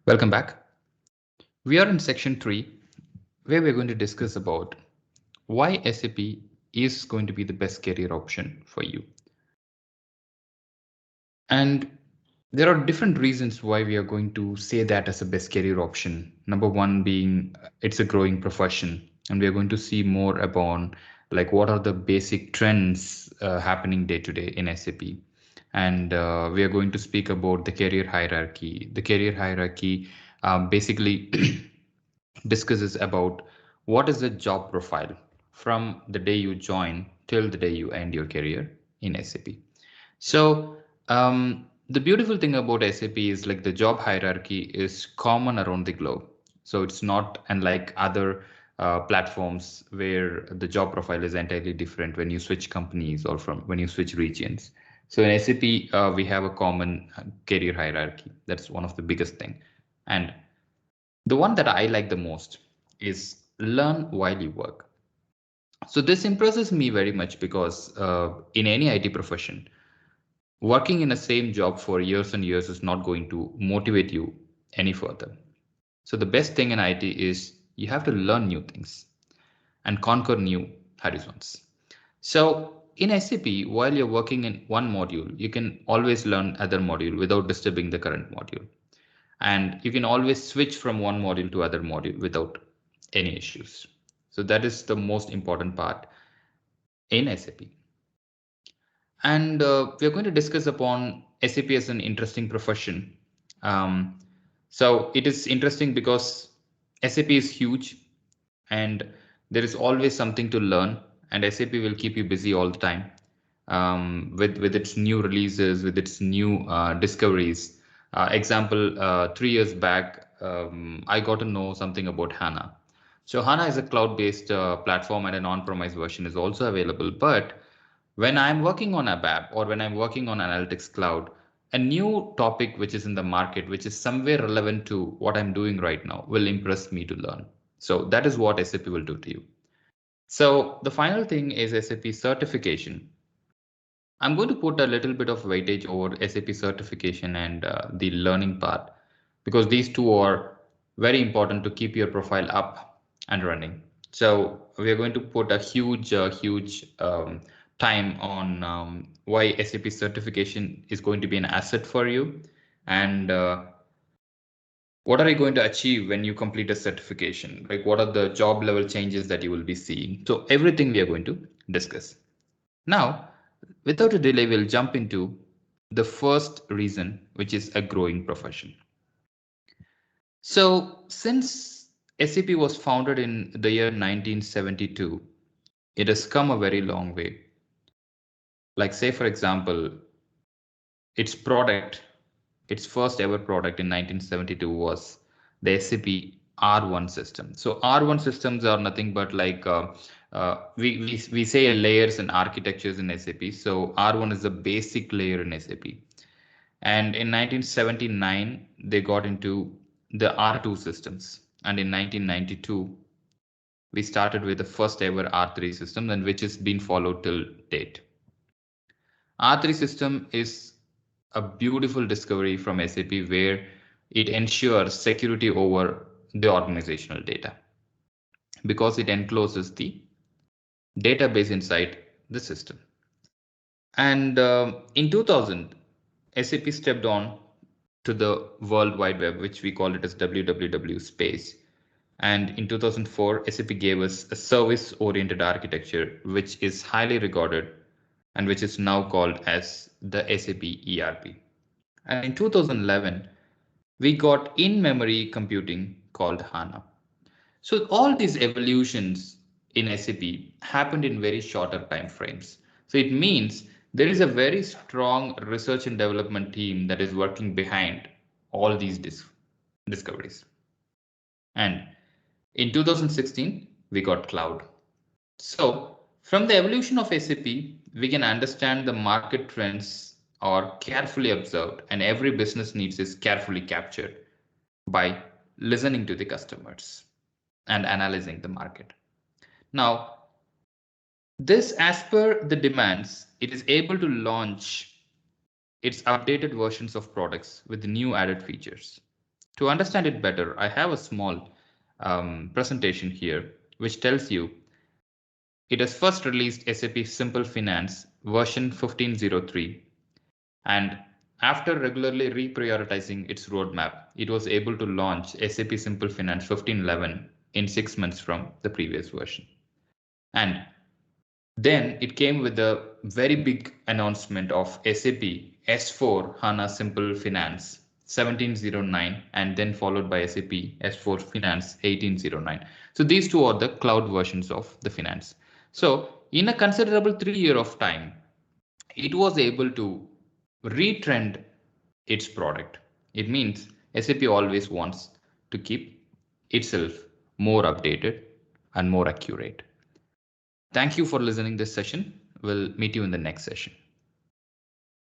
Welcome back. We are in section 3 where we're going to discuss about why SAP is going to be the best career option for you. And there are different reasons why we are going to say that as a best career option. Number one being it's a growing profession, and we are going to see more about like what are the basic trends happening day to day in SAP. And we are going to speak about the career hierarchy. The career hierarchy basically discusses about what is the job profile from the day you join till the day you end your career in SAP. So the beautiful thing about SAP is like the job hierarchy is common around the globe. So it's not unlike other platforms where the job profile is entirely different when you switch companies or from when you switch regions. So in SAP, we have a common career hierarchy. That's one of the biggest thing. And the one that I like the most is learn while you work. So this impresses me very much because in any IT profession, working in the same job for years and years is not going to motivate you any further. So the best thing in IT is you have to learn new things and conquer new horizons. So in SAP, while you're working in one module, you can always learn other module without disturbing the current module. And you can always switch from one module to other module without any issues. So that is the most important part in SAP. And we're going to discuss upon SAP as an interesting profession. Um, so it is interesting because SAP is huge and there is always something to learn, and SAP will keep you busy all the time with its new releases, with its new discoveries. Example, 3 years back, I got to know something about HANA. So HANA is a cloud-based platform and an on-premise version is also available. But when I'm working on a app or when I'm working on Analytics Cloud, a new topic which is in the market, which is somewhere relevant to what I'm doing right now, will impress me to learn. So that is what SAP will do to you. So the final thing is SAP certification. I'm going to put a little bit of weightage over SAP certification and the learning part because these two are very important to keep your profile up and running. So we are going to put a huge time on why SAP certification is going to be an asset for you, and what are you going to achieve when you complete a certification? Like what are the job level changes that you will be seeing? So everything we are going to discuss. Now, without a delay, we'll jump into the first reason, which is a growing profession. So since SAP was founded in the year 1972, it has come a very long way. Like say, for example, its product, its first ever product in 1972 was the SAP R1 system. So R1 systems are nothing but like we say layers and architectures in SAP. So R1 is the basic layer in SAP. And in 1979, they got into the R2 systems. And in 1992, we started with the first ever R3 system, and which has been followed till date. R3 system is a beautiful discovery from SAP where it ensures security over the organizational data because it encloses the database inside the system. And in 2000, SAP stepped on to the World Wide Web, which we call it as WWW space. And in 2004, SAP gave us a service-oriented architecture, which is highly regarded and which is now called as the SAP ERP. And in 2011, we got in-memory computing called HANA. So all these evolutions in SAP happened in very shorter time frames. So it means there is a very strong research and development team that is working behind all these discoveries. And in 2016, we got cloud. So from the evolution of SAP, we can understand the market trends are carefully observed and every business needs is carefully captured by listening to the customers and analyzing the market. Now, this as per the demands, it is able to launch its updated versions of products with new added features. To understand it better, I have a small presentation here which tells you it has first released SAP Simple Finance version 1503, and after regularly reprioritizing its roadmap, it was able to launch SAP Simple Finance 1511 in 6 months from the previous version. And then it came with a very big announcement of SAP S4 HANA Simple Finance 1709, and then followed by SAP S4 Finance 1809. So these two are the cloud versions of the finance. So in a considerable 3 year of time, it was able to retrend its product. It means SAP always wants to keep itself more updated and more accurate. Thank you for listening this session. We'll meet you in the next session.